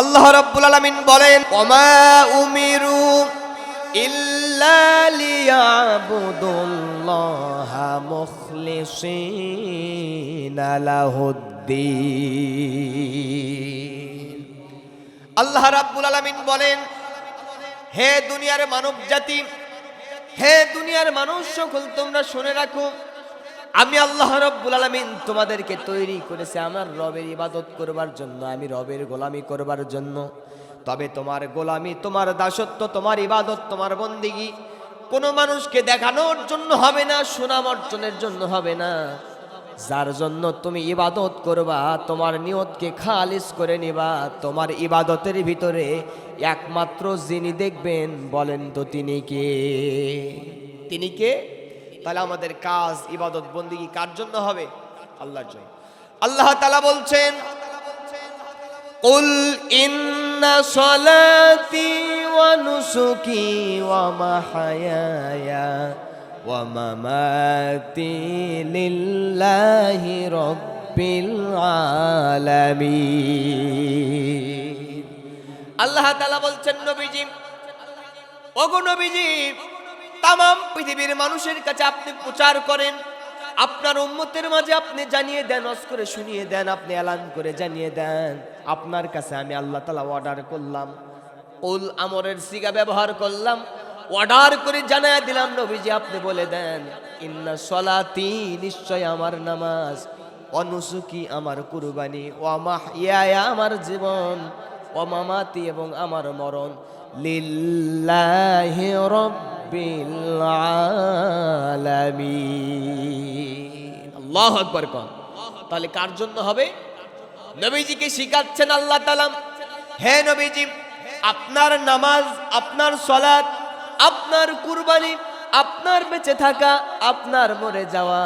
আল্লাহ রাব্বুল আলামিন বলেন, ওমা উমিরু ইল্লা লিয়াবুদুল্লাহা মুখলিসিনা লাহুদ্দিন। আল্লাহ রাব্বুল আলামিন বলেন, হে দুনিয়ার মানব জাতি, হে দুনিয়ার মানুষ সকল, তোমরা শুনে রাখো, আমি আল্লাহ রাব্বুল আলামিন তোমাদেরকে তৈরি করেছি আমার রবের ইবাদত করবার জন্য, আমি রবের গোলামি করবার জন্য। তবে তোমার গোলামি, তোমার দাসত্ব, তোমার ইবাদত, তোমার বন্দেগী কোনো মানুষকে দেখানোর জন্য হবে না, সুনাম অর্জনের জন্য হবে না। যার জন্য তুমি ইবাদত করবা, তোমার নিয়তকে খালিস করে নিবা, তোমার ইবাদতের ভিতরে একমাত্র যিনি দেখবেন, বলেন তো তিনি কে? তিনি কে? তাহলে আমাদের কাজ, ইবাদত, বন্দেগী কার জন্য হবে? আল্লাহর জন্য। আল্লাহ তাআলা বলছেন, কুল ইন্না সলাতি ওয়া নুসুকি ওয়া মাহইয়ায়া ওয়া মামাতি লিল্লাহি রাব্বিল আলামিন। আল্লাহ তাআলা বলছেন, নবীজি, ওগো নবীজি, তাম পৃথিবীর মানুষের কাছে আপনি প্রচার করেন, আপনার উম্মতের মাঝে আপনি জানিয়ে দেন, ওয়াজ করে শুনিয়ে দেন, আপনি এলান করে জানিয়ে দেন, আপনার কাছে আমি আল্লাহ তাআলা অর্ডার করলাম, কুল আমরের সিগা ব্যবহার করলাম, অর্ডার করে জানায় দিলাম, নবীজি আপনি বলে দেন, ইন্না সলাতি, নিশ্চয় আমার নামাজ, ওয়া নুসুকি, আমার কুরবানি, ওয়া মাহইয়ায়া, আমার জীবন, ওয়া মামাতি, এবং আমার মরণ, লিল্লাহি রাব্বিল আলামিন। আল্লাহু আকবার কোন। তাহলে কার জন্য হবে? নবীজিকে শিখাচ্ছেন আল্লাহ তাআলা, হে নবীজি, আপনার নামাজ, আপনার সালাত, আপনার কুরবানি, আপনার বেঁচে থাকা, আপনার মরে যাওয়া,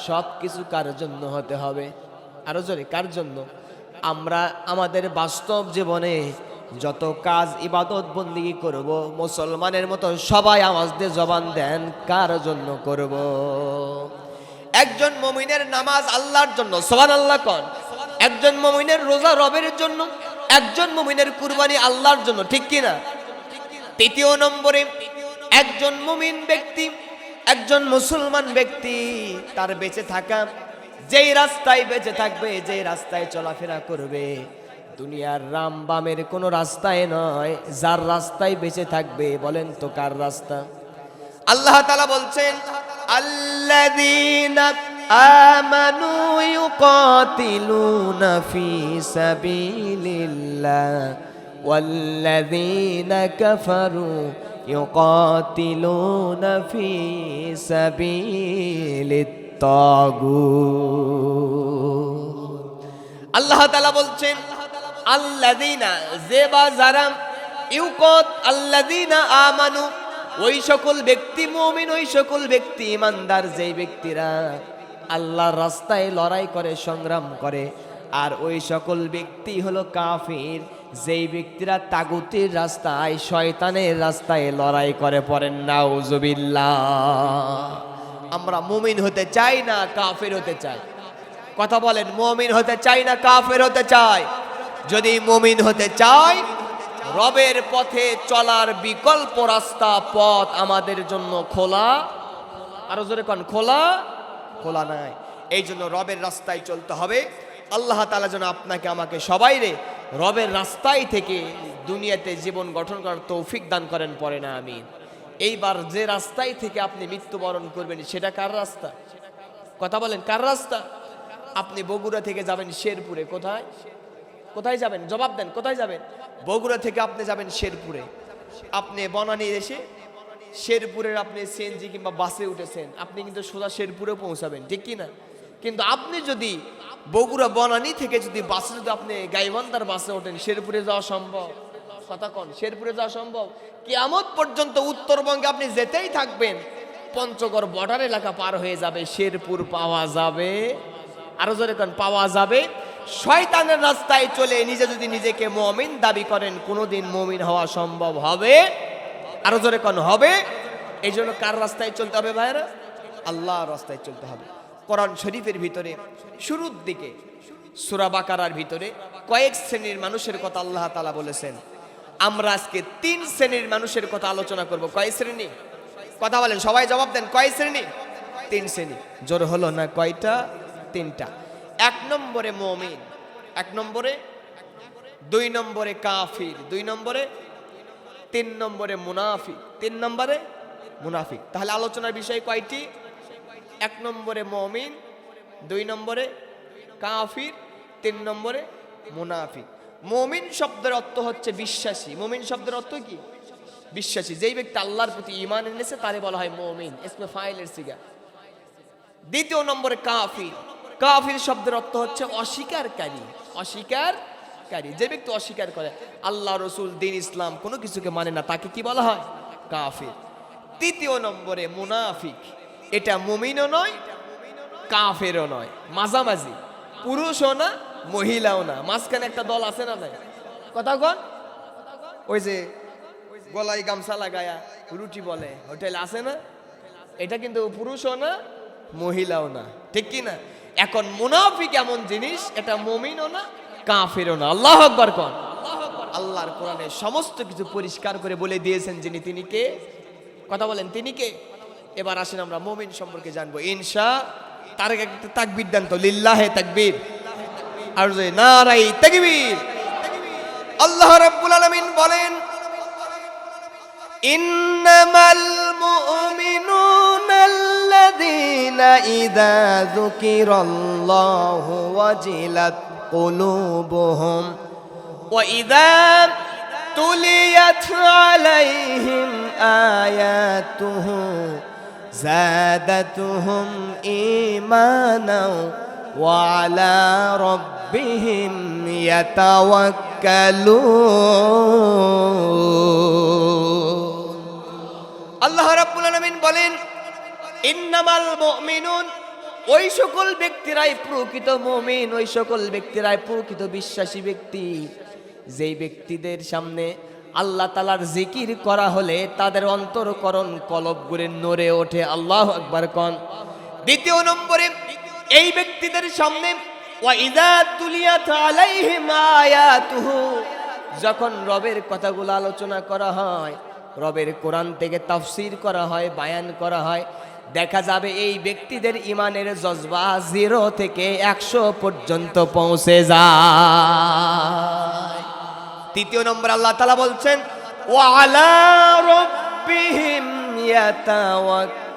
সব কিছু কার জন্য হতে হবে? আরো জোরে, কার জন্য? আমরা আমাদের বাস্তব জীবনে যত কাজ, ইবাদত, বন্দেগী করব, মুসলমানের মতো সবাই আওয়াজ দিয়ে জবান দেন, কার জন্য করব? একজন মুমিনের নামাজ আল্লাহর জন্য, সুবহানাল্লাহ কোন। একজন মুমিনের রোজা রবের জন্য, একজন মুমিনের কুরবানি আল্লাহর জন্য, ঠিক কি না? তৃতীয় নম্বরে, একজন মুমিন ব্যক্তি, একজন মুসলমান ব্যক্তি, তার বেঁচে থাকা, যেই রাস্তায় বেঁচে থাকবে, যেই রাস্তায় চলাফেরা করবে, দুনিয়ার রাম বামের কোন রাস্তায় নয়, যার রাস্তায় বেঁচে থাকবে, বলেন তো কার রাস্তা? আল্লাহ তাআলা বলছেন, আল্লাযীনা আমানু ইউকাতিলুনা ফি সাবিলিল্লাহ ওয়াল্লাযীনা কাফারু ইউকাতিলুনা ফি সাবিলিত তাগুত। আল্লাহ তাআলা বলছেন, আল্লাযীনা, যে বা যারা, ইউকাত, আল্লাযীনা আমানু, ওই সকল ব্যক্তি মুমিন, ওই সকল ব্যক্তি ইমানদার, যেই ব্যক্তিরা আল্লাহর রাস্তায় লড়াই করে, সংগ্রাম করে, আর ওই সকল ব্যক্তি হলো কাফির, যেই ব্যক্তিরা তাগুতের রাস্তায়, শয়তানের রাস্তায় লড়াই করে। পড়েন নাউজুবিল্লাহ। আমরা মুমিন হতে চাই না কাফির হতে চাই? কথা বলেন, মুমিন হতে চাই না কাফির হতে চাই? যদি মুমিন হতে চাই, রবের পথে চলার বিকল্প রাস্তা, পথ আমাদের জন্য খোলা। আরো জোরে কোন, খোলা? খোলা নাই। এই জন্য রবের রাস্তায় চলতে হবে। আল্লাহ তাআলা যেন আপনাকে, আমাকে, সবাই রে রবের রাস্তায় থেকে দুনিয়াতে জীবন গঠন করার তৌফিক দান করেন। পড়ে না আমিন। এইবার যে রাস্তায় থেকে আপনি মৃত্যুবরণ করবেন, সেটা কার রাস্তা? কথা বলেন, কার রাস্তা? আপনি বগুড়া থেকে যাবেন শেরপুরে, কোথায়? কোথায় যাবেন? জবাব দেন, কোথায় যাবেন? বগুড়া থেকে আপনি যাবেন শেরপুরে। আপনি বনানী এসে শেরপুরের আপনি সিএনজি কিংবা বাসে উঠেছেন, আপনি কিন্তু সোজা শেরপুরে পৌঁছাবেন, ঠিক কি না? কিন্তু আপনি যদি বগুড়া বনানী থেকে যদি বাসে, যদি আপনি গাইবান্ধার বাসে ওঠেন, শেরপুরে যাওয়া সম্ভব? কথা কন, শেরপুরে যাওয়া সম্ভব? কিয়ামত পর্যন্ত উত্তরবঙ্গে আপনি যেতেই থাকবেন, পঞ্চগড় বর্ডার এলাকা পার হয়ে যাবে, শেরপুর পাওয়া যাবে? আরো জোরে কোন, পাওয়া যাবে? শয়তানের রাস্তায় চলে নিজে যদি নিজেকে মুমিন দাবি করেন, কোনোদিন মুমিন হওয়া সম্ভব হবে? আরো জোরে কোন, হবে? এই জন্য কার রাস্তায় চলতে হবে ভাইরা? আল্লাহর রাস্তায় চলতে হবে। কোরআন শরীফের ভিতরে শুরুর দিকে সূরা বাকারার ভিতরে কয়েক শ্রেণীর মানুষের কথা আল্লাহ তাআলা বলেছেন। আমরা আজকে 3 শ্রেণীর মানুষের কথা আলোচনা করব। কয় শ্রেণী? কথা বলেন, সবাই জবাব দেন। কয় শ্রেণী? 3 শ্রেণী। জোর হলো না? কয়টা? 3টা। 1 নম্বরে মুমিন, 1 নম্বরে, 2 নম্বরে কাফির, 2 নম্বরে, 3 নম্বরে মুনাফিক, 3 নম্বরে মুনাফিক। তাহলে আলোচনার বিষয় কয়টি? 1 নম্বরে মুমিন, 2 নম্বরে কাফির, 3 নম্বরে মুনাফিক। মুমিন শব্দের অর্থ হচ্ছে বিশ্বাসী। মুমিন শব্দের অর্থ কি? বিশ্বাসী। যেই ব্যক্তি আল্লাহর প্রতি ঈমান এনেছে তারে বলা হয় মুমিন, ইসমে ফাইলের সিগা। 2 নম্বরে কাফির। কাফির শব্দের অর্থ হচ্ছে অস্বীকারী। অস্বীকারী, যে ব্যক্তি অস্বীকার করে, আল্লাহ রসুল, দ্বীন ইসলাম কোনো কিছুকে মানে না, তাকে কি বলা হয়? কাফির। 3 নম্বরে মুনাফিক। এটা মুমিনও নয়, কাফেরও নয়, মাঝামাঝি, পুরুষও না, মহিলাও না, মাঝখানে একটা দল আছে না নাই? কথা কন। ওই যে গলায় গামছা লাগায়া রুটি বলে, হোটেল আছে না? এটা কিন্তু পুরুষও না, মহিলাও না, ঠিক কি না? এখন মুনাফিক এমন জিনিস, এটা মুমিনও না, কাফেরও না। আল্লাহু আকবার কন। আল্লাহর কোরআনে সমস্ত কিছু পরিষ্কার করে বলে দিয়েছেন যিনি, তিনি কে? কথা বলেন, তিনি কে? এবার আসেন আমরা মুমিন সম্পর্কে জানবো ইনশাআল্লাহ। তার একটা তাকবীর দেন তো, লিল্লাহে তাকবীর। আর যে নারায়ে তাকবীর। আল্লাহ রাব্বুল আলামিন বলেন, ইন্নামাল মুমিনুনা আল্লাযীনা ইযা যুকিরাল্লাহু ওয়াজিলাত কুলুবুহুম ওয়া ইযা তুলিয়াত আলাইহিম আয়াতুহু যাদাতুহুম ঈমানাও ওয়া আলা রাব্বিহিম ইয়াতাওয়াক্কালুন। আল্লাহ রাব্বুল আলামিন বলেন, ইন্নামাল মুমিনুন, ওই সকল ব্যক্তিরাই প্রকৃত মুমিন, ওই সকল ব্যক্তিরাই প্রকৃত বিশ্বাসী ব্যক্তি, যেই ব্যক্তিদের সামনে আল্লাহ তাআলার জিকির করা হলে তাদের অন্তরকরণ কলবগুলো নড়ে ওঠে। আল্লাহু আকবার কোন। 2 নম্বরে, এই ব্যক্তিদের সামনে ওয়া ইযা তুলিয়াত আলাইহিম আয়াতুহু, যখন রবের কথাগুলো আলোচনা করা হয়, রবের কোরআন থেকে তাফসীর করা হয়, বায়ান করা হয়, দেখা যাবে এই ব্যক্তিদের ইমানের জজবা 0 থেকে 100 পর্যন্ত পৌঁছে যায়। 3 নম্বর আল্লাহ তাআলা বলছেন, ওয়া আলা রাব্বিহিম ইয়াতাওয়াক্কালুন।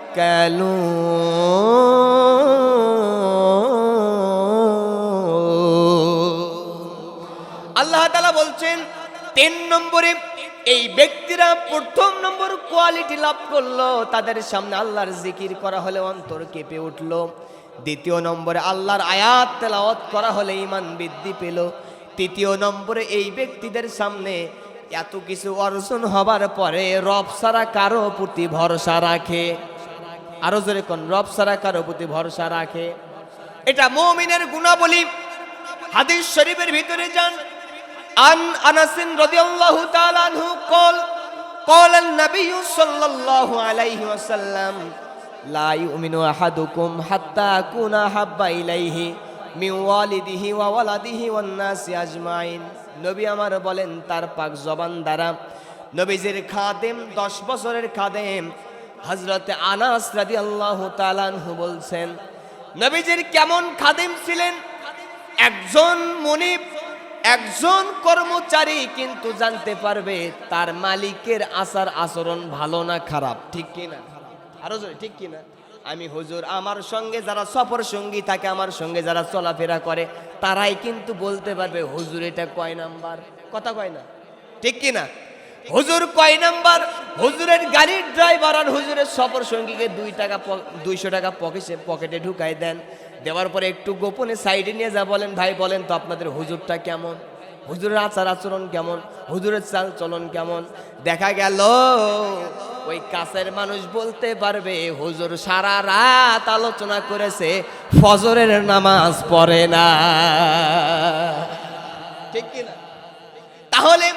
আল্লাহ তাআলা বলছেন 3 নম্বরে, এই ব্যক্তিরা 1ম নম্বর কোয়ালিটি লাভ করলো, তাদের সামনে আল্লাহর জিকির করা হলে অন্তর কেঁপে উঠলো। 2 নম্বরে, আল্লাহর আয়াত তেলাওয়াত করা হলে ঈমান বৃদ্ধি পেল। 3 নম্বরে, এই ব্যক্তিদের সামনে এত কিছু অর্জন হবার পরে রব ছাড়া কারো প্রতি ভরসা রাখে। আরো জোরে কোন, রব ছাড়া কারো প্রতি ভরসা রাখে। এটা মুমিনের গুণাবলী। হাদিস শরীফের ভিতরে যান, আন আনাস রাদিয়াল্লাহু তাআলা আনহু قال النبي صلى الله عليه وسلم لا يؤمن احدكم حتى اكون احب اليه من والده وولده والناس اجمعين। নবী আমার বলেন তার পাক জবান দ্বারা, নবীজির খাদেম 10 বছরের খাদেম হযরত আনাস রাদিয়াল্লাহু তাআলা আনহু বলছেন, নবীজির কেমন খাদেম ছিলেন? একজন মুনিব, একজন কর্মচারী কিন্তু জানতে পারবে তার মালিকের আচার আচরণ ভালো না খারাপ, ঠিক কিনা? আরো জোরে, ঠিক কিনা? আমি হুজুর, আমার সঙ্গে যারা সফর সঙ্গী থাকে, আমার সঙ্গে যারা চলাফেরা করে, তারাই কিন্তু বলতে পারবে হুজুর এটা কয় নাম্বার। কথা কয় না, ঠিক কিনা? হুজুর কয় নাম্বার? হুজুরের গাড়ির ড্রাইভার আর হুজুরের সফর সঙ্গীকে 200 টাকা পকেটে ঢুকাই দেন, দেওয়ার পরে একটু গোপনে সাইডে নিয়ে যা বলেন, ভাই বলেন তো আপনাদের হুজুরটা কেমন, হুজুরের আচার আচরণ কেমন, হুজুরের চাল চলন কেমন। দেখা গেল ওই কাছের মানুষ বলতে পারবে হুজুর সারা রাত আলোচনা করেছে, ফজরের নামাজ পড়ে না, ঠিক কিনা? তাহলে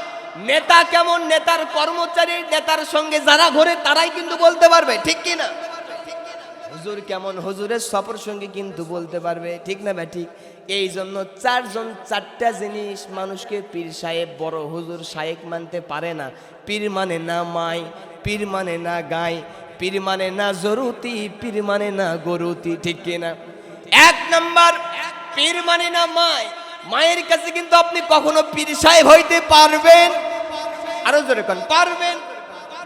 নেতা কেমন, নেতার কর্মচারী, নেতার সঙ্গে যারা ঘোরে তারাই কিন্তু বলতে পারবে, ঠিক কিনা? হুজুর কেমন, হুজুরের সফর সঙ্গী কিন্তু বলতে পারবে, ঠিক না ভাই? ঠিক। এই জন্য চারজন চারটা জিনিস মানুষকে পীর সাহেব বড় হুজুর শায়েক মানতে পারে না। পীর মানে না মাই, পীর মানে না গাই, পীর মানে না জরুতি, পীর মানে না গরুতি, ঠিক কিনা? এক নাম্বার, পীর মানে না মাই। মায়ের কাছে কিন্তু আপনি কখনো পীর সাহেব হইতে পারবেন, আরো জোরে কোন পারবেন?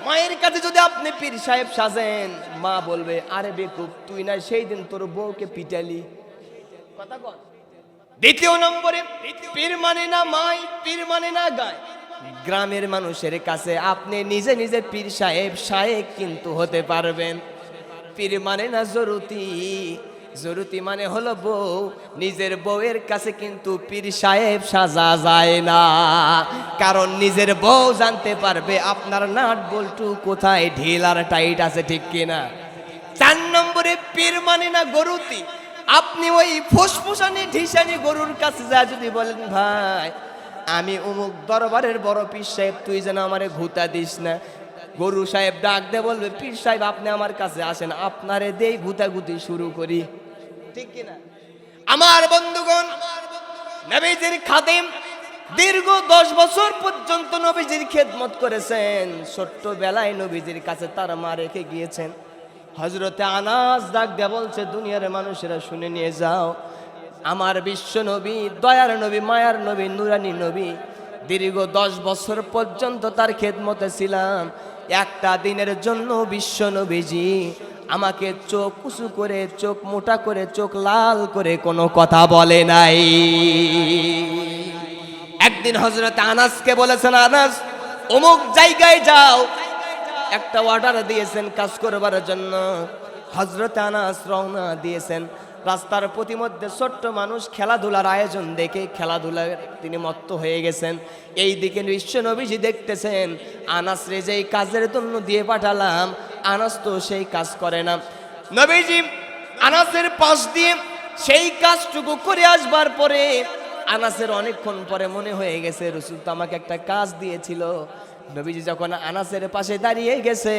মায়ের কাছে যদি আপনি পীর সাহেব সাজেন, মা বলবে আরে বেকুব, তুই না সেই দিন তোর বউকে পিটালি, কথা কন। দ্বিতীয় নম্বরে, পীর মানে না মাই, পীর মানে না গায়। গ্রামের মানুষের কাছে আপনি নিজে নিজে পীর সাহেব শায়েক কিন্তু হতে পারবেন। পীর মানে না জরুতি, জরুতি মানে হলো বউ। নিজের বউয়ের কাছে কিন্তু পীর সাহেব সাজা যায় না, কারণ নিজের বউ জানতে পারবে আপনার নাট বল্টু কোথায় ঢিল আর টাইট আছে, ঠিক কিনা? 4 নম্বরে, পীর মানে না গরুতি। আপনি ওই ফুসফুসানি ঢিসানি গরুর কাছে যা যদি বলেন ভাই আমি অমুক দরবারের বড় পীর সাহেব, তুই যেন আমারে ঘুতা দিস না, গরু সাহেব ডাক দে বলবে পীর সাহেব আপনি আমার কাছে আসেন, আপনারে দেই গুতাগুতি শুরু করি, ঠিক কিনা? আমার বন্ধুগণ, নবীজির খাদেম দীর্ঘ 10 বছর পর্যন্ত নবীজির খেদমত করেছেন। ছোট্টবেলায় নবীজির কাছে তার মা রেখে গিয়েছেন। হযরতে আনাস ডাক দিয়ে বলছে দুনিয়ার মানুষেরা শুনে নিয়ে যাও, আমার বিশ্ব নবী, দয়ার নবী, মায়ার নবী, নুরানি নবী, দীর্ঘ 10 বছর পর্যন্ত তার খেদমতে ছিলাম। একটা দিনের জন্য বিশ্ব নবীজি আমাকে চোখ উঁচু করে, চোখ মোটা করে, চোখ লাল করে কোনো কথা বলে নাই। একদিন হযরতে আনাসকে বলেছেন, আনাস অমুক জায়গায় যাও, একটা অর্ডার দিয়েছেন কাজ করবার জন্য। হযরতে আনাস রওনা দিয়েছেন। রাস্তার প্রতিমধ্যে ছোট্ট মানুষ খেলাধুলার আয়োজন দেখে খেলাধুলার তিনি মত্ত হয়ে গেছেন। এই দিকে বিশ্ব নবীজি দেখতেছেন আনাস রে যেই কাজের জন্য দিয়ে পাঠালাম, আনাস তো সেই কাজ করে না। নবীজি আনাসের পাশ দিয়ে সেই কাজটুকু করে আসবার পরে আনাসের অনেকক্ষণ পরে মনে হয়ে গেছে রাসূল তো আমাকে একটা কাজ দিয়েছিল। নবীজি যখন আনাসের পাশে দাঁড়িয়ে গেছে,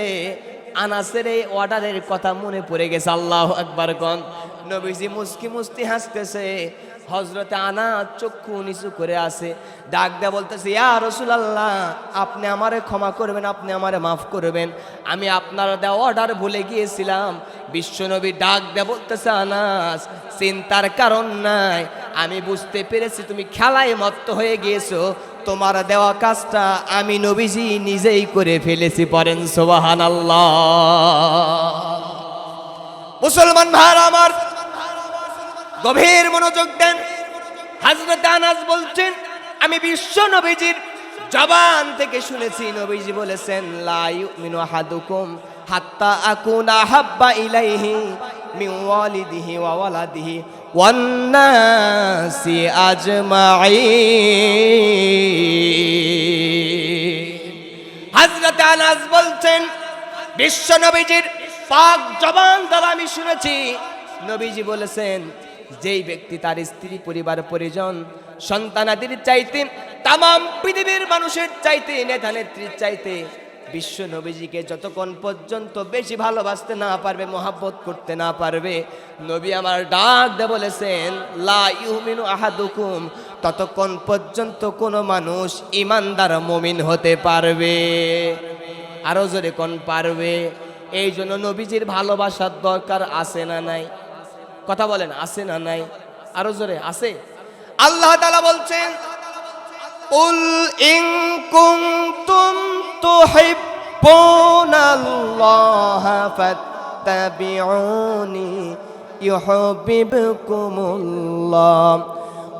আনাসের এই অর্ডারের কথা মনে পড়ে গেছে। আল্লাহু আকবার কোন। নবীজি মুস্কি মুস্কি হাসতেছে। হযরতে আনাস চক্ষু নিচু করে আছে, ডাক দেয়া বলতেছে ইয়া রাসূলুল্লাহ, আপনি আমারে ক্ষমা করবেন, আপনি আমারে মাফ করবেন, আমি আপনার দেওয়া অর্ডার ভুলে গিয়েছিলাম। বিশ্বনবী ডাক দেয়া বলতেছে আনাস চিন্তার কারণ নাই, আমি বুঝতে পেরেছি তুমি খেলায় মত্ত হয়ে গিয়েছো, তোমার দেওয়া কাজটা আমি নবীজি নিজেই করে ফেলেছি। পড়েন সুবহানাল্লাহ। মুসলমান ভাইরা আমার, গভীর মনোযোগ দেন। হযরত আনাস বলছেন আমি বিশ্ব নবীজির জবান থেকে শুনেছি, নবীজি বলেছেন লা ইউমিনু আহাদুকুম হাত্তা আকুনা হাব্বা ইলাইহি মিন ওয়ালিদিহি ওয়া ওয়ালাদিহি ওয়ান নাসি আজমাইন। হযরত আনাস বলছেন বিশ্ব নবীজির পাক জবান দ্বারা আমি শুনেছি, নবীজি বলেছেন যেই ব্যক্তি তার স্ত্রী, পরিবার, পরিজন, সন্তানাদির চাইতে, তামাম পৃথিবীর মানুষের চাইতে, নেতা নেত্রীর চাইতে বিশ্ব নবীজিকে যতক্ষণ পর্যন্ত বেশি ভালোবাসতে না পারবে, মহাব্বত করতে না পারবে, নবী আমার ডাক দিয়ে বলেছেন লা ইউমিনু আহাদুকুম, ততক্ষণ পর্যন্ত কোনো মানুষ ইমানদার মুমিন হতে পারবে। আরো জোরে কোন পারবে। এই জন্য নবীজির ভালোবাসার দরকার আছে না নাই? কথা বলেন, আছে না নাই? আরো জোরে আছে। আল্লাহ তাআলা বলছেন উল ইন কুনতুম তুহিব্বুনাল্লাহা ফাত্তাবিউনি ইউহিব্বুকুমুল্লাহ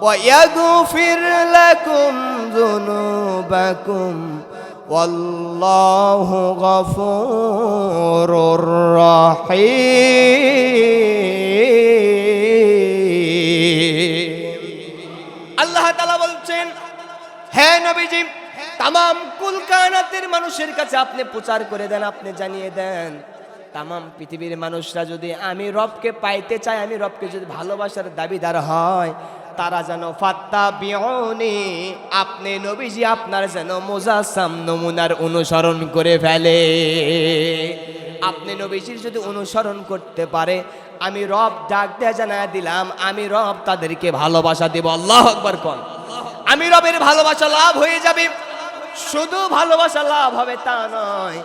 ওয়া ইয়াগফির লাকুম যুনুবাকুম ওয়াল্লাহু গফুরুর রহিম। আল্লাহ তাআলা বলছেন হে নবীজি, তামাম কুল কায়নাতের মানুষের কাছে আপনি প্রচার করে দেন, আপনি জানিয়ে দেন তামাম পৃথিবীর মানুষরা যদি আমি রবকে পাইতে চায়, আমি রবকে যদি ভালোবাসার দাবিদার হয়, তারা যেন ফাত্তাবিউনি, আপনি নবীজি আপনার যেন মুজাসসাম নমুনার অনুসরণ করে ফেলে। আপনি নবীজির যদি অনুসরণ করতে পারে, আমি রব ডাক দেয়া জানায় দিলাম, আমি রব তাদেরকে ভালোবাসা দেব। আল্লাহু আকবার কোন। আমি রবের ভালোবাসা লাভ হয়ে যাবে। শুধু ভালোবাসা লাভ হবে তা নয়,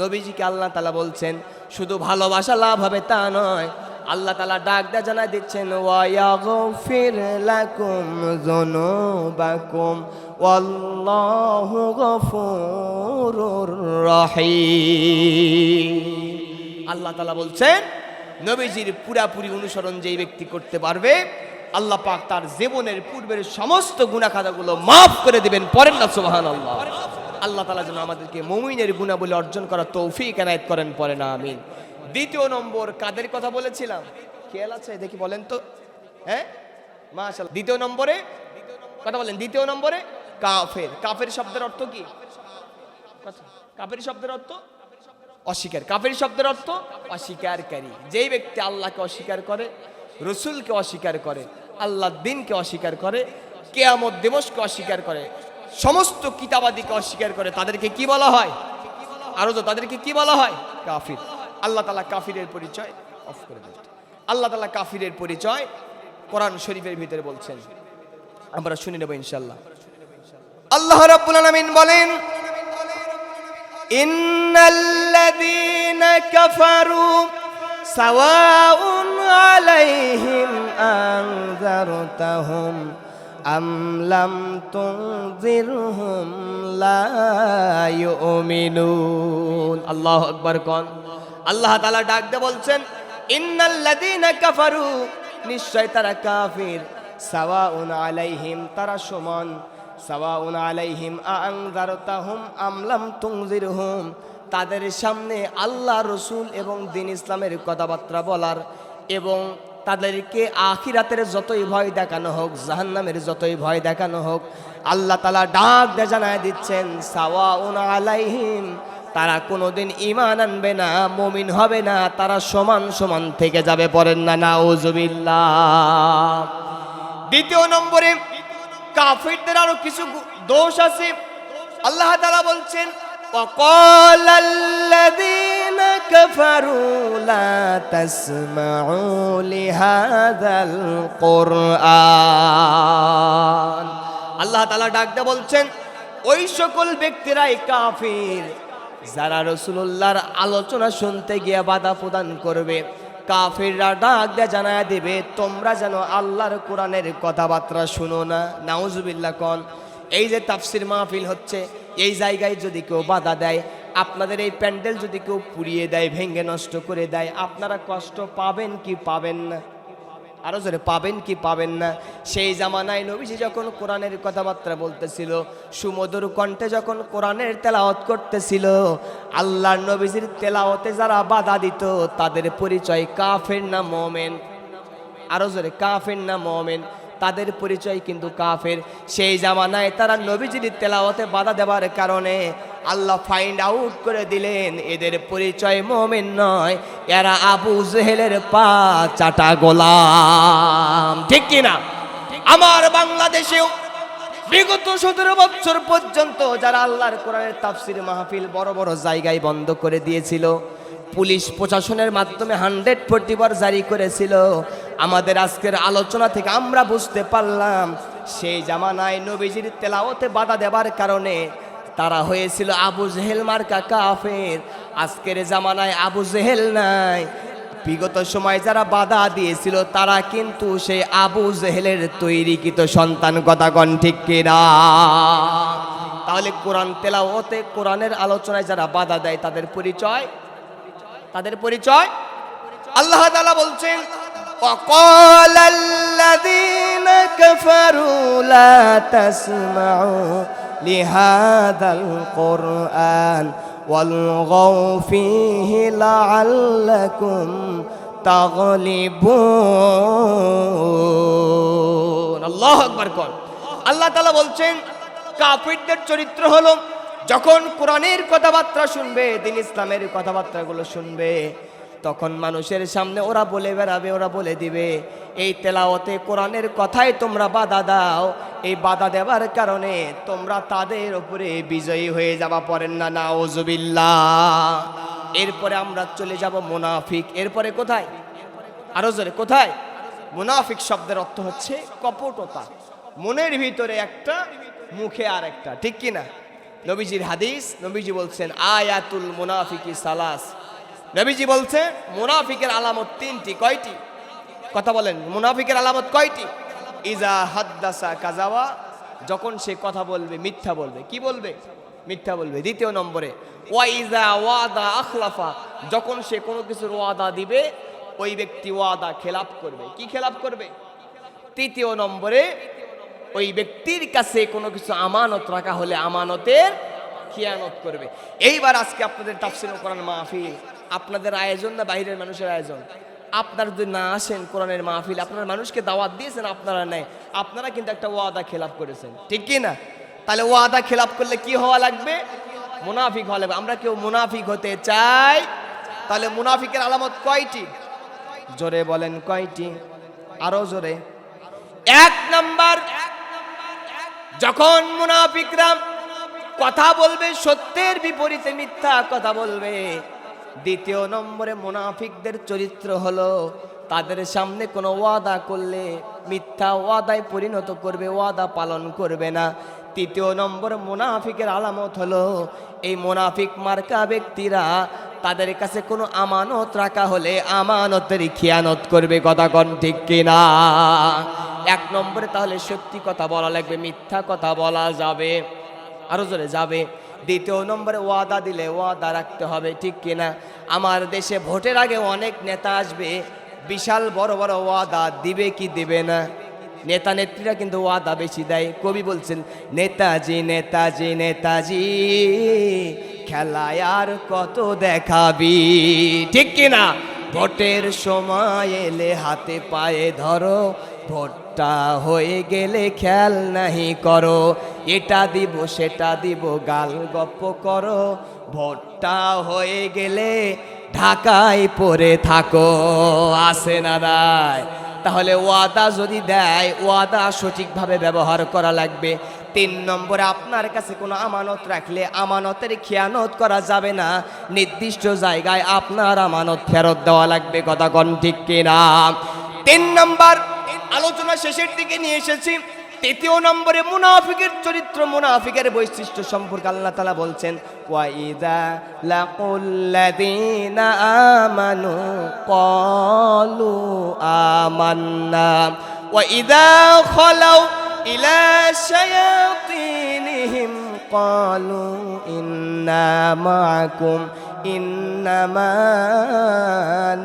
নবীজিকে আল্লাহ তাআলা বলছেন শুধু ভালোবাসা লাভ হবে তা নয়, আল্লাহ তাআলা ডাক দেয়া জানায় দিচ্ছেন ওয়া ইয়াগফির লাকুম যুনুবাকুম ওয়াল্লাহু গফুরুর রহিম। আল্লাহ তাআলা বলছেন নবীজির পুরাপুরি অনুসরণ যেই ব্যক্তি করতে পারবে, আল্লাহ পাক তার জীবনের পূর্বের সমস্ত গুনাহ খাতাগুলো মাফ করে দিবেন। পড়েন না সুবহানাল্লাহ। আল্লাহ তাআলা যেন আমাদেরকে মুমিনের গুণাবলী অর্জন করার তৌফিক এনায়েত করেন। পড়েন আমিন। দ্বিতীয় নম্বর কাদের কথা বলেছিলাম, খেয়াল আছে দেখি বলেন তো? হ্যাঁ মাশাআল্লাহ। দ্বিতীয় নম্বরে কথা বলেন। দ্বিতীয় নম্বরে কাফের। কাফের শব্দের অর্থ কি? কাফের শব্দের অর্থ অস্বীকার। কাফের শব্দের অর্থ অস্বীকারী। যেই ব্যক্তি আল্লাহকে অস্বীকার করে, রসুলকে অস্বীকার করে, আল্লাহর দ্বীনকে অস্বীকার করে, কিয়ামত দিবসকে অস্বীকার করে, সমস্ত কিতাবাদিকে অস্বীকার করে, তাদেরকে কি বলা হয়? আরো তো তাদেরকে কি বলা হয়? কাফির। আল্লাহ তাআলা কাফিরের পরিচয় অফ করে দেন। আল্লাহ তাআলা কাফিরের পরিচয় কোরআন শরীফের ভিতরে বলছেন, আমরা শুনে নেব ইনশাআল্লাহ। আল্লাহ রাব্বুল আলামিন বলেন ইন্নাল্লাযীনা কাফারু সাওয়াউন আলাইহিম আনযারতাহুম আম লাম তুনযিরহুম লা ইউমিনুন। আল্লাহু আকবার কোন। আল্লাহ তাআলা ডাক দিয়ে বলছেন ইন্নাল্লাযীনা কাফারু, নিশ্চয় তারা কাফির, সাওয়াউন আলাইহিম, তারা সমান, সাওয়াউন আলাইহিম আনযারতাহুম আম লাম তুনযিরহুম, তাদের সামনে আল্লাহ রসুল এবং দ্বীন ইসলামের কথাবার্তা বলার এবং তাদেরকে আখিরাতের যতই ভয় দেখানো হোক, জাহান্নামের যতই ভয় দেখানো হোক, আল্লাহ তাআলা ডাক দিয়ে জানায় দিচ্ছেন সাওয়াউন আলাইহিম, তারা কোনোদিন ঈমান আনবে না, মুমিন হবে না, তারা সমান সমান থেকে যাবে। পড়েন না নাউজুবিল্লাহ। দ্বিতীয় নম্বরে কাফিরদের আরো কিছু দোষ আছে। আল্লাহ তাআলা বলছেন وقال الذين كفروا لا تسمعوا لهذا القرآن। আল্লাহ তাআলা ডাক দিয়ে বলছেন ওই সকল ব্যক্তিরাই কাফির যারা রাসূলুল্লাহর আলোচনা শুনতে গিয়ে বাধা প্রদান করবে। কাফিররা ডাক দিয়ে জানায় দেবে তোমরা যেন আল্লাহর কোরআনের কথাবার্তা শুনো না। নাউজুবিল্লাহ কোন। এই যে তাফসির মাহফিল হচ্ছে, এই জায়গায় যদি কেউ বাধা দেয়, আপনাদের এই প্যান্ডেল যদি কেউ পুড়িয়ে দেয়, ভেঙে নষ্ট করে দেয়, আপনারা কষ্ট পাবেন কি পাবেন না? আরো জোরে পাবেন কি পাবেন না? সেই জামানায় নবীজি যখন কোরআনের কথাবার্তা বলতেছিল, সুমধুর কণ্ঠে যখন কোরআনের তেলাওয়াত করতেছিল, আল্লাহর নবীজির তেলাওয়াতে যারা বাধা দিত তাদের পরিচয় কাফের না মুমিন? আরো জোরে কাফের না মুমিন? তাদের পরিচয় কিন্তু কাফের। সেই জামানায় তারা নবীজির তেলাওয়াতে বাধা দেওয়ার কারণে আল্লাহ ফাইন্ড আউট করে দিলেন এদের পরিচয় মুমিন নয়, এরা আবু জেহেলের পা চাটা গোলাম। ঠিক কি না? আমার বাংলাদেশেও বিগত 17 বছর পর্যন্ত যারা আল্লাহর কোরআনের তাফসির মাহফিল বড় বড় জায়গায় বন্ধ করে দিয়েছিল, পুলিশ প্রশাসনের মাধ্যমে 144 জারি করেছিল, আমাদের আজকের আলোচনা থেকে আমরা বুঝতে পারলাম সেই জামানায় নবীজির তেলাওয়াতে বাধা দেবার কারণে তারা হয়েছিল আবু জেহেল মার্কা কাফের। আজকের জামানায় আবু জেহেল নাই, বিগত সময় যারা বাধা দিয়েছিল তারা কিন্তু সেই আবু জেহেলের তৈরিকৃত সন্তান। কথা কন ঠিক কিনা? তাহলে কোরআন তেলাওয়াতে, কোরআনের আলোচনায় যারা বাধা দেয় তাদের পরিচয় আল্লাহ তাআলা বলছেন وقال الذين كفروا لا تسمعوا لهذا القرآن والغوا فيه لعلكم تغلبون। আল্লাহু আকবার কোন। আল্লাহ তাআলা বলছেন কাফিরদের চরিত্র হলো যখন কোরআনের কথাবার্তা শুনবে, দ্বীন ইসলামের কথাবার্তাগুলো শুনবে, তখন মানুষের সামনে ওরা বলে বেড়াবে, ওরা বলে দিবে এই তেলাওয়াতে কোরআনের কথায় তোমরা বাধা দাও, এই বাধা দেওয়ার কারণে তোমরা তাদের উপরে বিজয়ী হয়ে যাবা। পড়েন না নাউজুবিল্লাহ। এরপরে আমরা চলে যাব মুনাফিক। এরপরে কোথায়? আরো জোরে, কোথায়? মুনাফিক শব্দের অর্থ হচ্ছে কপটতা, মনের ভিতরে একটা মুখে আর একটা, ঠিক কি না? নবীজির হাদিস, নবীজি বলছেন আয়াতুল মুনাফিকি সালাস। নবীজি বলছেন মুনাফিকের আলামত তিনটি। কয়টি? কথা বলেন, মুনাফিকের আলামত কয়টি? ইজা হাদ্দাসা কাযাওয়া, যখন সে কথা বলবে মিথ্যা বলবে। কি বলবে? মিথ্যা বলবে। দ্বিতীয় নম্বরে ওয়া ইজা ওয়াদা আখলাফা, যখন সে কোনো কিছুর ওয়াদা দিবে ওই ব্যক্তি ওয়াদা খেলাপ করবে। কি খেলাপ করবে? তৃতীয় নম্বরে ওই ব্যক্তির কাছে কোনো কিছু আমানত রাখা হলে আমানতের খিয়ানত করবে। এইবার আজকে আপনাদের তাফসীরুল কোরআন মাহফিল আপনাদের আয়োজন না বাইরের মানুষের আয়োজন? আপনারা যদি না আসেন কোরআনের মাহফিল, আপনারা মানুষকে দাওয়াত দিয়েছেন, আপনারা নেই, আপনারা কিন্তু একটা ওয়াদা খেলাপ করেছেন, ঠিক কি না? তাহলে ওয়াদা খেলাপ করলে কি হওয়া লাগবে? মুনাফিক হওয়া লাগবে। আমরা কেউ মুনাফিক হতে চাই? তাহলে মুনাফিকের আলামত কয়টি? জোরে বলেন কয়টি? আরো জোরে। এক নাম্বার, যখন মুনাফিকরা কথা বলবে সত্যের বিপরীতে মিথ্যা কথা বলবে। দ্বিতীয় নম্বরে মুনাফিকদের চরিত্র হলো তাদের সামনে কোনো ওয়াদা করলে মিথ্যা ওয়াদায় পরিণত করবে, ওয়াদা পালন করবে না। তৃতীয় নম্বর মুনাফিকের আলামত হলো এই মুনাফিক মার্কা ব্যক্তিরা তাদের কাছে কোনো আমানত রাখা হলে আমানতের খিয়ানত করবে। কথা কোন ঠিক কিনা? এক নম্বরে তাহলে সত্যি কথা বলা লাগবে, মিথ্যা কথা বলা যাবে, আরো জোরে যাবে। দ্বিতীয় নম্বরে ওয়াদা দিলে ওয়াদা রাখতে হবে, ঠিক কিনা? আমার দেশে ভোটের আগে অনেক নেতা আসবে, বিশাল বড় বড় ওয়াদা দিবে কি দিবে না? নেতা নেত্রীরা কিন্তু ওয়াদা বেশি দেয়। কবি বলছেন নেতাজি নেতাজি নেতাজি খেলায় আর কত দেখাবি, ঠিক কিনা? ভোটের সময় এলে হাতে পায়ে ধরো, ভোটটা হয়ে গেলে খেয়াল নাহি করো, এটা দিব সেটা দিব গাল গপ্প করো, ভোটটা হয়ে গেলে ঢাকায় পড়ে থাকো। আসে না দায়? তাহলে ওয়াদা যদি দেয় ওয়াদা সঠিকভাবে ব্যবহার করা লাগবে। তিন নম্বরে আপনার কাছে কোনো আমানত রাখলে আমানতের খিয়ানত করা যাবে না, নির্দিষ্ট জায়গায় আপনার আমানত ফেরত দেওয়া লাগবে। কথা কোন ঠিক কিনা? তিন নম্বর আলোচনা শেষের দিকে নিয়ে এসেছি। তৃতীয় নম্বরে মুনাফিকের চরিত্র, মুনাফিকের বৈশিষ্ট্য সম্পর্কে আল্লাহ তাআলা বলছেন ওয়া ইযা লাকুল্লাযীনা আমানু ক্বালু আমান্না ওয়া ইযা খালাউ ইলা শায়াতিনহিম ক্বালু ইন্না মাআকুম ইন্নামা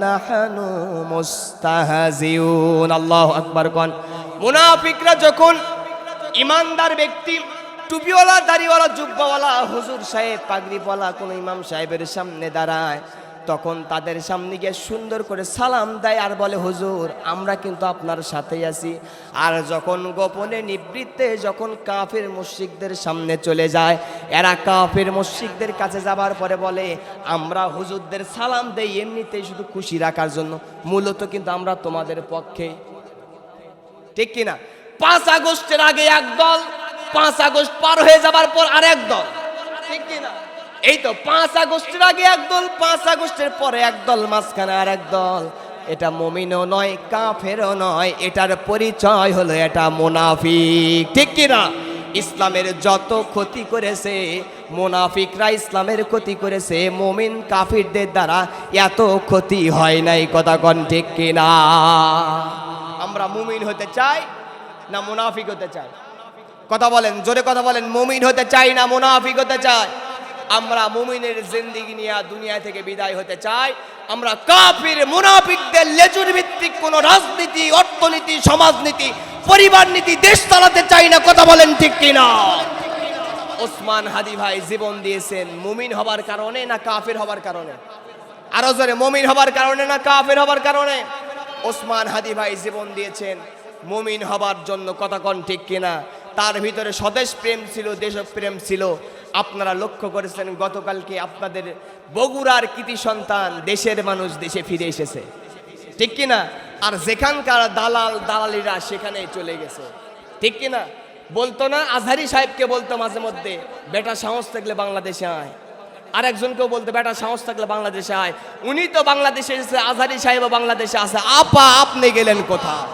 নাহনু মুস্তাহজিউন। আল্লাহু আকবার। কোন মুনাফিকরা যখন ইমানদার ব্যক্তি, টুপিওয়ালা, দাড়িওয়ালা, জুব্বাওয়ালা, হুজুর সাহেব, পাগড়িওয়ালা কোন ইমাম সাহেবের সামনে দাঁড়ায়, তখন তাদের সামনে গিয়ে সুন্দর করে সালাম দেয় আর বলে হুজুর আমরা কিন্তু আপনার সাথেই আছি। আর যখন গোপনে নিবৃত্তে যখন কাফের মুশরিকদের সামনে চলে যায়, এরা কাফের মুশরিকদের কাছে যাবার পরে বলে আমরা হুজুরদের সালাম দেই এমনিতেই শুধু খুশি রাখার জন্য, মূলত কিন্তু আমরা তোমাদের পক্ষে, ঠিক কিনা? 5 আগস্টের আগে এক দল, 5 আগস্ট পার হয়ে যাবার পর আরেক দল, ঠিক কিনা? এই তো 5 আগস্টের আগে এক দল, 5 আগস্টের পরে এক দল, মাঝখানে আরেক দল। এটা মুমিনও নয় কাফেরও নয়, এটার পরিচয় হলো এটা মুনাফিক, ঠিক কিনা? ইসলামের যত ক্ষতি করেছে মুনাফিকরা ইসলামের ক্ষতি করেছে, মুমিন কাফিরদের দ্বারা এত ক্ষতি হয় নাই। কথা কোন ঠিক কিনা? আমরা মুমিন হতে চাই না মুনাফিক হতে চাই? কথা বলেন, জোরে কথা বলেন। মুমিন হতে চাই না মুনাফিক হতে চাই? আমরা মুমিনের জিন্দেগি নিয়ে দুনিয়া থেকে বিদায় হতে চাই। আমরা কাফির মুনাফিকদের লেজুর ভিত্তিক কোন রাজনীতি, অর্থনীতি, সমাজনীতি, পরিবার নীতি, দেশ চালাতে চাই না। কথা বলেন ঠিক কিনা? ওসমান হাদি ভাই জীবন দিয়েছেন মুমিন হবার কারণে না কাফির হবার কারণে? আরো জোরে, মুমিন হবার কারণে না কাফির হবার কারণে? ওসমান হাদি ভাই জীবন দিয়েছেন মুমিন হবার জন্য। কথা কোন ঠিক কিনা? তার ভিতরে স্বদেশ প্রেম ছিল, দেশপ্রেম ছিল। আপনারা লক্ষ্য করেছেন গতকালকে আপনাদের বগুড়ার কৃতি সন্তান দেশের মানুষ দেশে ফিরে এসেছে, ঠিক কিনা? আর যেখানকার দালালিরা সেখানে চলে গেছে, ঠিক কিনা? বলতো না আজহারি সাহেবকে বলতো মাঝে মধ্যে বেটা সাহস থাকলে বাংলাদেশে আয়, আর একজনকেও বলতে বেটা সাহস থাকলে বাংলাদেশে আয়, উনি তো বাংলাদেশে এসেছে, আজহারি সাহেব বাংলাদেশে আছে, আপা আপনি গেলেন কোথায়?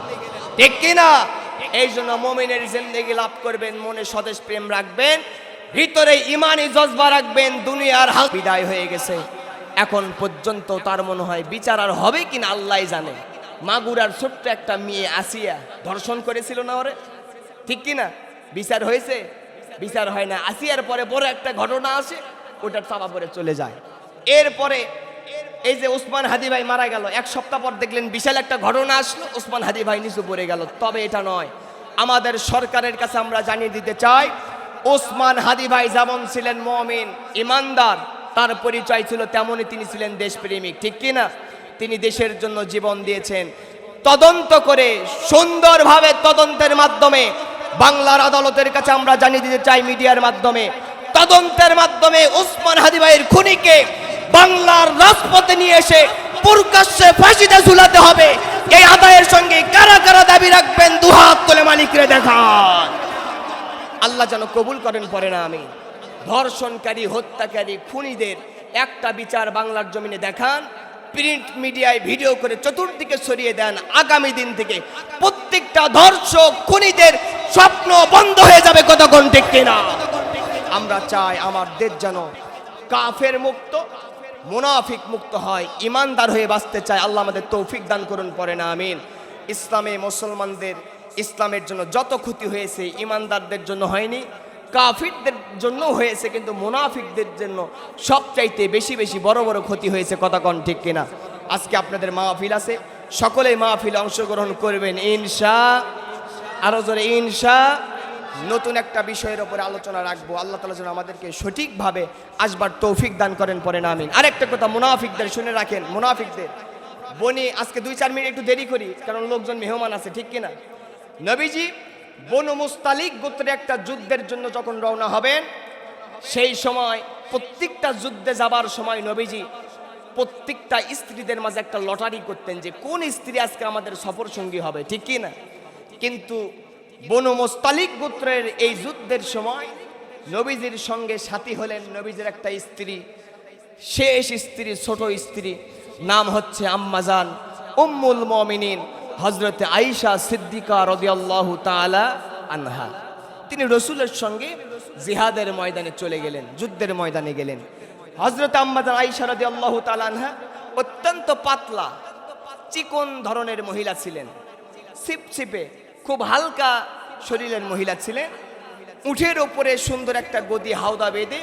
ঠিক কিনা? এই জন্য মুমিনের জিন্দেগি লাভ করবেন, মনে স্বদেশ প্রেম রাখবেন, ভিতরে ইমানি জজবা রাখবেন। দুনিয়ার হাল বিদায় হয়ে গেছে, এখন পর্যন্ত তার মনে হয় বিচার আর হবে কিনা আল্লাহই জানে। মাগুরার ছোট্ট একটা মেয়ে আসিয়া ধর্ষণ করেছিল না ওরে, ঠিক কিনা? বিচার হয়েছে? বিচার হয় না। আসিয়ার পরে বড় একটা ঘটনা আসে, ওটার চাপা পরে চলে যায়। এরপরে এই যে ওসমান হাদি ভাই মারা গেল, এক সপ্তাহ পর দেখলেন বিশাল একটা ঘটনা আসলো, ওসমান হাদি ভাই নিচু পড়ে গেল। তবে এটা নয়, আমাদের সরকারের কাছে আমরা জানিয়ে দিতে চাই, ওসমান হাদি ভাই যেমন ছিলেন মুমিন ইমানদার, তার পরিচয় ছিল তেমনই তিনি ছিলেন দেশপ্রেমিক, ঠিক কিনা? তিনি দেশের জন্য জীবন দিয়েছেন। তদন্ত করে সুন্দরভাবে তদন্তের মাধ্যমে বাংলার আদালতের কাছে আমরা জানিয়ে দিতে চাই, মিডিয়ার মাধ্যমে তদন্তের মাধ্যমে ওসমান হাদি ভাইয়ের খুনিকে বাংলার রাজপথে নিয়ে এসে প্রকাশ্যে ফাঁসিতে ঝুলাতে হবে। এই আদায়ের সঙ্গে কারা কারা দাবি রাখবেন, দুহাত তুলে মালিকরে দেখান। আল্লাহ যেন কবুল করেন পরে না আমি। ধর্ষণকারী, হত্যাকারী, খুনিদের একটা বিচার বাংলার জমিনে দেখান, প্রিন্ট মিডিয়ায় ভিডিও করে চতুর্দিকে ছড়িয়ে দেন। আগামী দিন থেকে প্রত্যেকটা ধর্ষক খুনিদের স্বপ্ন বন্ধ হয়ে যাবে, কতক্ষণ ঠিক কিনা? আমরা চাই আমার দেশ যেন কাফের মুক্ত, মুনাফিক মুক্ত হয়, ইমানদার হয়ে বাঁচতে চাই। আল্লাহ আমাদের তৌফিক দান করুন পরে না আমিন। ইসলামে মুসলমানদের, ইসলামের জন্য যত ক্ষতি হয়েছে ইমানদারদের জন্য হয়নি, কাফিরদের জন্য হয়েছে, কিন্তু মুনাফিকদের জন্য সবচাইতে বেশি বেশি বড় বড় ক্ষতি হয়েছে, কতক্ষণ ঠিক কিনা? আজকে আপনাদের মাহফিল আছে, সকলেই মাহফিলে অংশগ্রহণ করবেন ইনশা, আরো জোরে ইনশা। নতুন একটা বিষয়ের উপরে আলোচনা রাখবো, আল্লাহ তাআলা যেন আমাদেরকে সঠিকভাবে আসবার তৌফিক দান করেন পরে না আমিন। আরেকটা কথা মুনাফিকদের শুনে রাখেন, মুনাফিকদের বনি, আজকে 2-4 মিনিট একটু দেরি করি কারণ লোকজন মেহমান আছে, ঠিক কিনা? নবীজি বনু মুস্তালিক গোত্রে একটা যুদ্ধের জন্য যখন রওনা হবেন, সেই সময় প্রত্যেকটা যুদ্ধে যাবার সময় নবীজি প্রত্যেকটা স্ত্রীদের মাঝে একটা লটারি করতেন যে কোন স্ত্রী আজকে আমাদের সফর সঙ্গী হবে, ঠিক কিনা? কিন্তু বনু মুস্তালিক গোত্রের এই যুদ্ধের সময় নবীজির সঙ্গে সাথী হলেন নবীজির একটা স্ত্রী, শেষ স্ত্রী, ছোট স্ত্রী, নাম হচ্ছে আম্মাজান উম্মুল মুমিনিন হযরতে আয়েশা সিদ্দিকা রাদিয়াল্লাহু তাআলা আনহা। তিনি রাসূলের সঙ্গে জিহাদের ময়দানে চলে গেলেন, যুদ্ধের ময়দানে গেলেন। হযরতে আম্মাজান আয়েশা রাদিয়াল্লাহু তাআলা আনহা অত্যন্ত পাতলা চিকন ধরনের মহিলা ছিলেন, ছিপছিপে খুব হালকা শরীরের মহিলা ছিলেন। উঠের ওপরে সুন্দর একটা গদি হাওদা বেঁধে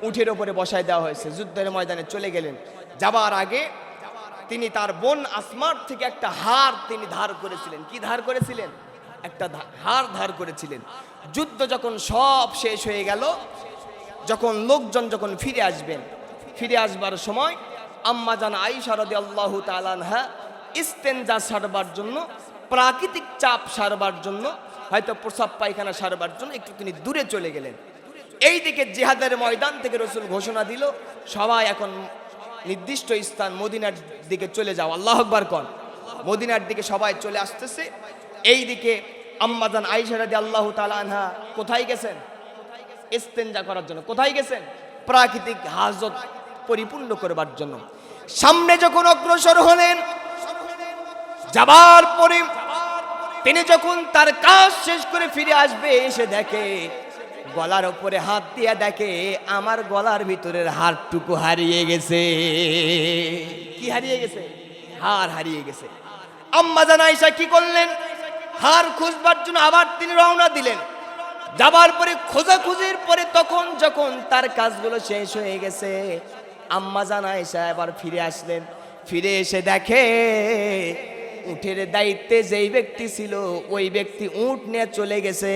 উঠের ওপরে বসায় দেওয়া হয়েছে। যুদ্ধের ময়দানে চলে গেলেন, যাবার আগে তিনি তার বোন আসমার থেকে একটা হার তিনি ধার করেছিলেন। কি ধার করেছিলেন? একটা হার ধার করেছিলেন। যুদ্ধ যখন সব শেষ হয়ে গেল, যখন লোকজন যখন ফিরে আসবেন, ফিরে আসবার সময় আম্মাজান আয়েশা রাদিয়াল্লাহু তাআলা আনহা ইস্তেনজা সারবার জন্য, প্রাকৃতিক চাপ সারবার জন্য, হয়তো প্রসাব পায়খানা সারবার জন্য একটু তিনি দূরে চলে গেলেন। এইদিকে জিহাদের ময়দান থেকে রাসূল ঘোষণা দিল, সবাই এখন নির্দিষ্ট স্থান মদিনার দিকে চলে যাও। আল্লাহু আকবার কোন। মদিনার দিকে সবাই চলে আসতেছে। এইদিকে আম্মাজান আয়েশা রাদিয়াল্লাহু তাআলা আনহা কোথায় গেছেন? ইস্তেনজা করার জন্য। কোথায় গেছেন? প্রাকৃতিক হাজত পরিপূর্ণ করবার জন্য। সামনে যখন অগ্রসর হলেন, যাবার পরে তিনি যখন তার কাজ শেষ করে ফিরে আসবে, এসে দেখে গলার উপরে হাত দিয়া দেখে আমার গলার ভিতরের হাড়টুকু হারিয়ে গেছে। কি হারিয়ে গেছে? হাড় হারিয়ে গেছে। আম্মাজান আয়েশা কি করলেন? হাড় খুঁজবার জন্য আবার তিনি রওনা দিলেন। যাবার পরে খোঁজাখুঁজির পরে তখন যখন তার কাজগুলো শেষ হয়ে গেছে, আম্মাজান আয়েশা এবার ফিরে আসলেন। ফিরে এসে দেখে উটের দায়িত্বে যেই ব্যক্তি ছিল ওই ব্যক্তি উট নিয়ে চলে গেছে।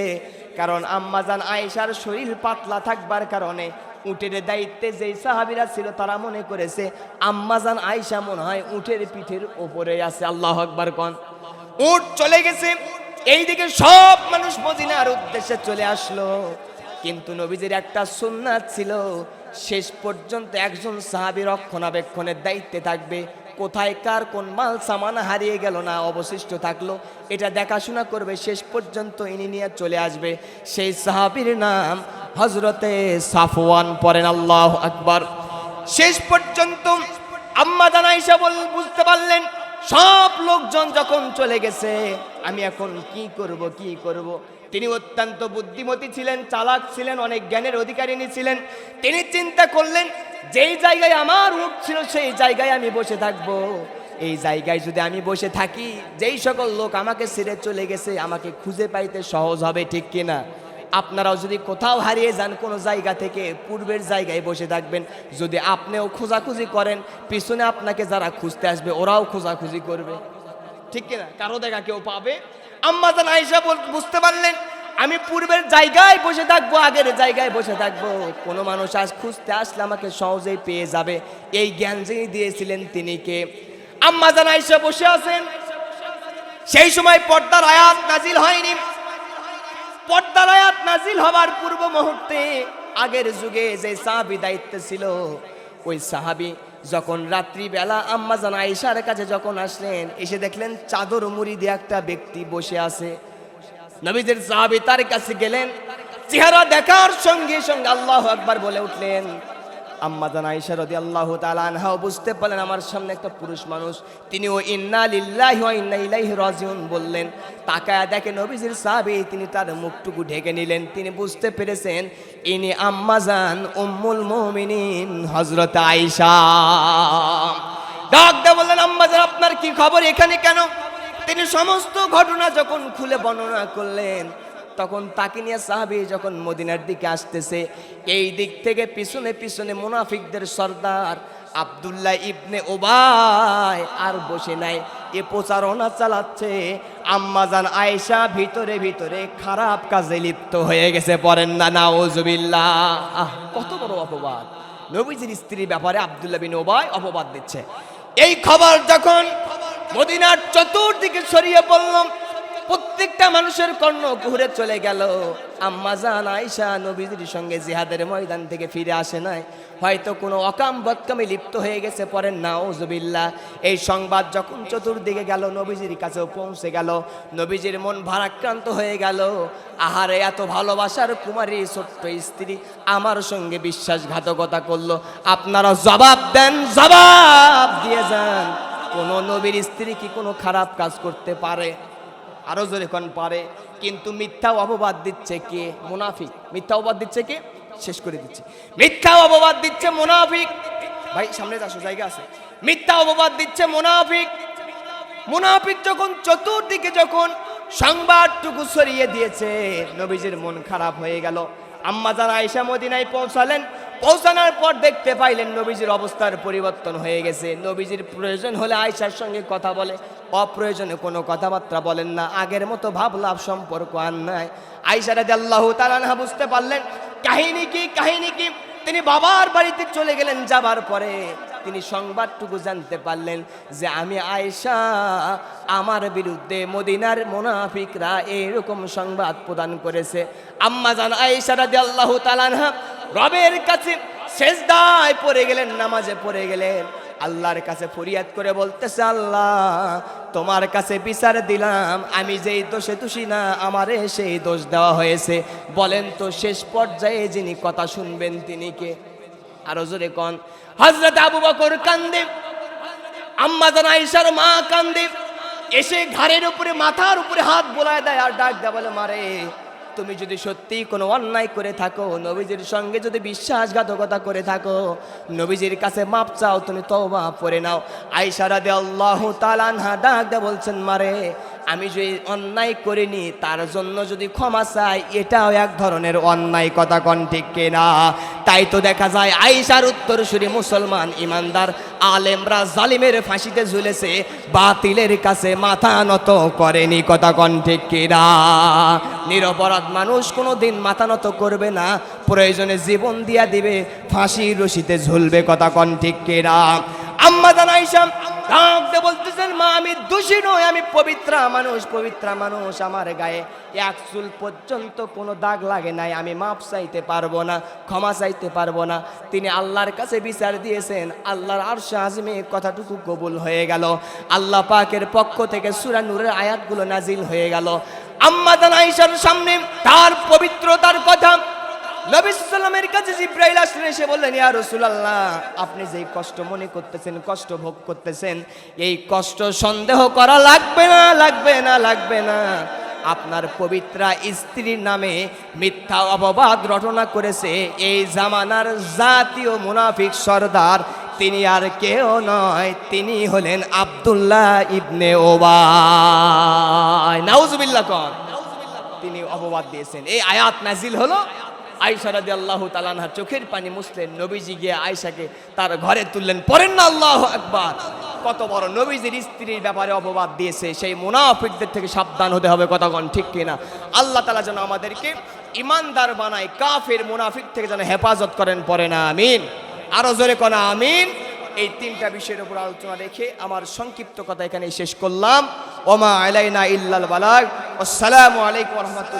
কারণ আম্মাজান আয়েশার শরীর পাতলা থাকবার কারণে উটের দায়িত্বে যেই সাহাবীরা ছিল তারা মনে করেছে আম্মাজান আয়েশা মনে হয় উটের পিঠের ওপরে আছে। আল্লাহু আকবার কোন। উট চলে গেছে। এইদিকে সব মানুষ মদিনার উদ্দেশ্যে চলে আসলো, কিন্তু নবীজির একটা সুন্নাত ছিল, শেষ পর্যন্ত একজন সাহাবী রক্ষণাবেক্ষণের দায়িত্বে থাকবে। কোথায় কার কোন মাল সামান হারিয়ে গেল না অবশিষ্ট থাকলো এটা দেখাশোনা করবে, শেষ পর্যন্ত ইনি নিয়ে চলে আসবে। সেই সাহাবীর নাম হযরতে সাফওয়ান। পড়েন আল্লাহু আকবার। শেষ পর্যন্ত আম্মা জান আয়েশা বুঝতে পারলেন সব লোকজন যখন চলে গেছে, আমি এখন কি করব। তিনি অত্যন্ত বুদ্ধিমতী ছিলেন, চালাক ছিলেন, অনেক জ্ঞানের অধিকারিণী ছিলেন। তিনি চিন্তা করলেন, যেই জায়গায় আমার উট ছিল সেই জায়গায় আমি বসে থাকবো। এই জায়গায় যদি আমি বসে থাকি, যেই সকল লোক আমাকে ছেড়ে চলে গেছে আমাকে খুঁজে পাইতে সহজ হবে, ঠিক কিনা? আপনারাও যদি কোথাও হারিয়ে যান কোনো জায়গা থেকে, পূর্বের জায়গায় বসে থাকবেন। যদি আপনিও খোঁজাখুঁজি করেন, পিছনে আপনাকে যারা খুঁজতে আসবে ওরাও খোঁজাখুঁজি করবে, ঠিক কিনা? কারো দেখা কেউ পাবে। আম্মা জান আয়েশা বুঝতে পারলেন, আমি পূর্বের জায়গায় বসে থাকবো, আগের জায়গায় বসে থাকবো। কোনো মানুষ আজ খুঁজতে আসলে আমাকে সহজেই পেয়ে যাবে। এই জ্ঞান যিনি দিয়েছিলেন তিনি কে? আম্মা জান আয়েশা বসে আছেন। সেই সময় পর্দার আয়াত নাজিল হয়নি। পর্দার আয়াত নাজিল হবার পূর্ব মুহূর্তে আগের যুগে যে সাহাবী দায়িত্বে ছিল, ওই সাহাবী যখন রাত্রিবেলা আম্মা জান আয়েশার কাছে যখন আসলেন, এসে দেখলেন চাদর মুড়ি দিয়ে একটা ব্যক্তি বসে আছে। নবীজির সাহাবী তার কাছে গেলেন, চেহারা দেখার সঙ্গে সঙ্গে আল্লাহু আকবার বলে উঠলেন। আম্মা জান আয়েশা রাদিয়াল্লাহু তাআলা আনহা বুঝতে পারলেন আমার সামনে একটা পুরুষ মানুষ। তিনিও ইন্না লিল্লাহি ওয়া ইন্না ইলাইহি রাজিউন বললেন। তাকায়া দেখে নবীজির সাহাবী, তিনি তার মুখটুকু ঢেকে নিলেন। তিনি বুঝতে পেরেছেন ইনি আম্মা জান উম্মুল মুমিনিন হযরত আয়েশা। ডাক দিয়ে বললেন, আম্মা জান আপনার কি খবর, এখানে কেন? তিনি সমস্ত ঘটনা যখন খুলে বর্ণনা করলেন, তখন তাকে নিয়ে সাহাবী যখন মদিনার দিকে আসতেছে, এই দিক থেকে পিছনে পিছনে মুনাফিকদের সর্দার আব্দুল্লাহ ইবনে উবাই আর বসে নাই। এ প্রচারণা চালাচ্ছে আম্মা জান আয়েশা ভিতরে ভিতরে খারাপ কাজে লিপ্ত হয়ে গেছে। পড়েন না নাউজুবিল্লাহ। কত বড় অপবাদ! নবীজির স্ত্রীর ব্যাপারে আব্দুল্লাহ বিন উবাই অপবাদ দিচ্ছে। এই খবর যখন মদিনার চতুর্দিকে ছড়িয়ে পড়ল, প্রত্যেকটা মানুষের কর্ণ ঘুরে চলে গেল। আম্মা জান আয়েশা নবীজির সঙ্গে জিহাদের ময়দান থেকে ফিরে আসে নাই, হয়তো কোনো অকাম বদকামে লিপ্ত হয়ে গেছে। পড়েন নাউজুবিল্লাহ। এই সংবাদ যখন চতুর্দিকে গেল, নবীজির কাছেও পৌঁছে গেল। নবীজির মন ভারাক্রান্ত হয়ে গেল। আহারে, এত ভালোবাসার কুমারী ছোট্ট স্ত্রী আমার সঙ্গে বিশ্বাসঘাতকতা করলো। আপনারা জবাব দেন, জবাব দিয়ে যান। কোন নবীর স্ত্রী কি কোনো খারাপ কাজ করতে পারে? আরো জোরে কোন পারে? কিন্তু মিথ্যা অপবাদ দিচ্ছে কে? মুনাফিক। মিথ্যা অপবাদ দিচ্ছে কে? শেষ করে দিচ্ছে। মিথ্যা অপবাদ দিচ্ছে মুনাফিক। ভাই সামনে আসো, জায়গা আছে। মিথ্যা অপবাদ দিচ্ছে মুনাফিক। মুনাফিক যখন চতুর্দিকে যখন সংবাদটুকু ছড়িয়ে দিয়েছে, নবীজির মন খারাপ হয়ে গেল। আম্মা জান আয়েশা মদিনায় পৌঁছালেন। পৌঁছানোর পর দেখতে পাইলেন নবীজির অবস্থার পরিবর্তন হয়ে গেছে। নবীজির প্রয়োজন হলে আয়েশার সঙ্গে কথা বলে, অপ্রয়োজনে কোনো কথাবার্তা বলেন না। আগের মতো ভাবলাভ সম্পর্ক আর নাই। আয়েশা রাদিয়াল্লাহু তাআলা আনহা বুঝতে পারলেন কাহিনী কি। তিনি বাবার বাড়িতে চলে গেলেন। যাবার পরে তিনি সংবাদটুকু জানতে পারলেন যে আমি আয়েশা, আমার বিরুদ্ধে মদিনার মুনাফিকরা এরকম সংবাদ প্রদান করেছে। আম্মা জান আয়েশা রাদিয়াল্লাহু তাআলা আনহা রবের কাছে সেজদায় পড়ে গেলেন, নামাজে পড়ে গেলেন। আল্লাহর কাছে ফরিয়াদ করে বলতেছে, আল্লাহ তোমার কাছে বিচার দিলাম, আমি যেই দোষে দোষী না, আমারে সেই দোষ দেওয়া হয়েছে। বলেন তো শেষ পর্যায়ে যিনি কথা শুনবেন তিনি কে? আরো জোরে কোন? হযরত আবু বকর কান্দে, আম্মা জান আয়েশার মা কান্দে। এসে ঘাড়ের উপরে, মাথার উপরে হাত বোলায় দেয় আর ডাক দেয়, বলে মারে, তুমি যদি সত্যিই কোনো অন্যায় করে থাকো, নবীজির সঙ্গে যদি বিশ্বাসঘাতকতা করে থাকো, নবীজির কাছে মাপ চাও, তুমি তওবা করে নাও। আয়েশা রাদিয়াল্লাহু তাআলা আনহা ডাক দিয়ে বলছেন, মারে, আমি যে অন্যায় করিনি তার জন্য যদি ক্ষমা চাই, এটাও এক ধরনের অন্যায়। কথা কন ঠিক কিনা? তাই তো দেখা যায় আয়েশার উত্তরসূরি মুসলমান ইমানদার আলেমরা জালিমের ফাঁসিতে ঝুলেছে, বাতিলের কাছে মাথা নত করেনি। কথা কন ঠিক কিনা? নিরপরাধ মানুষ কোনোদিন মাথা নত করবে না, প্রয়োজনে জীবন দিয়া দিবে, ফাঁসির রশিতে ঝুলবে। কথা কন ঠিক কিনা? আম্মা জান আয়েশা ডাকতে বলতেছেন, মা আমি দোষী নই, আমি পবিত্রা মানুষ, আমার গায়ে এক চুল পর্যন্ত কোনো দাগ লাগে নাই, আমি মাপ চাইতে পারবো না, ক্ষমা চাইতে পারবো না। তিনি আল্লাহর কাছে বিচার দিয়েছেন, আল্লাহর আরশে আযমে কথাটুকু কবুল হয়ে গেল। আল্লাহ পাকের পক্ষ থেকে সূরা নূরের আয়াতগুলো নাজিল হয়ে গেল। আম্মা জান আয়েশার সামনে তার পবিত্রতার কথা নবী সাল্লাল্লাহু আলাইহি ওয়াসাল্লামের কাছে জিবরাইল আসলেন, এসে বললেন, ইয়া রাসূলুল্লাহ, আপনি যেই কষ্ট মনে করতেছেন, কষ্ট ভোগ করতেছেন, এই কষ্ট সন্দেহ করা লাগবে না, লাগবে না, লাগবে না। আপনার পবিত্রা স্ত্রীর নামে মিথ্যা অপবাদ রটনা করেছে এই জামানার জাতীয় মুনাফিক সর্দার, তিনি আর কেউ নয়, তিনি হলেন আব্দুল্লাহ ইবনে উবাই। নাউজুবিল্লাহ কর। তিনি অপবাদ দিয়েছেন। এই আয়াত নাজিল হলো, আয়েশা রাদিয়াল্লাহু তাআলা আনহার চোখের পানি মুছলেন, নবীজি গিয়ে আয়েশাকে তার ঘরে তুললেন। পড়েন না আল্লাহু আকবার। কত বড় নবীজির স্ত্রীর ব্যাপারে অপবাদ দিয়েছে, সেই মুনাফিকদের থেকে সাবধান হতে হবে। কথাগণ ঠিক কিনা? আল্লাহ তাআলা যেন আমাদেরকে ইমানদার বানায়, কাফের মুনাফিক থেকে যেন হেফাজত করেন। পড়ে না আমিন। আরো জোরে কোনা আমিন। এই তিনটা বিষয়ের উপর আলোচনা রেখে আমার সংক্ষিপ্ত কথা এখানে শেষ করলাম। ওমা আলাইনা ইল্লাল বালাগ। আসসালামু আলাইকুম ওয়া রাহমাতুল্লাহ।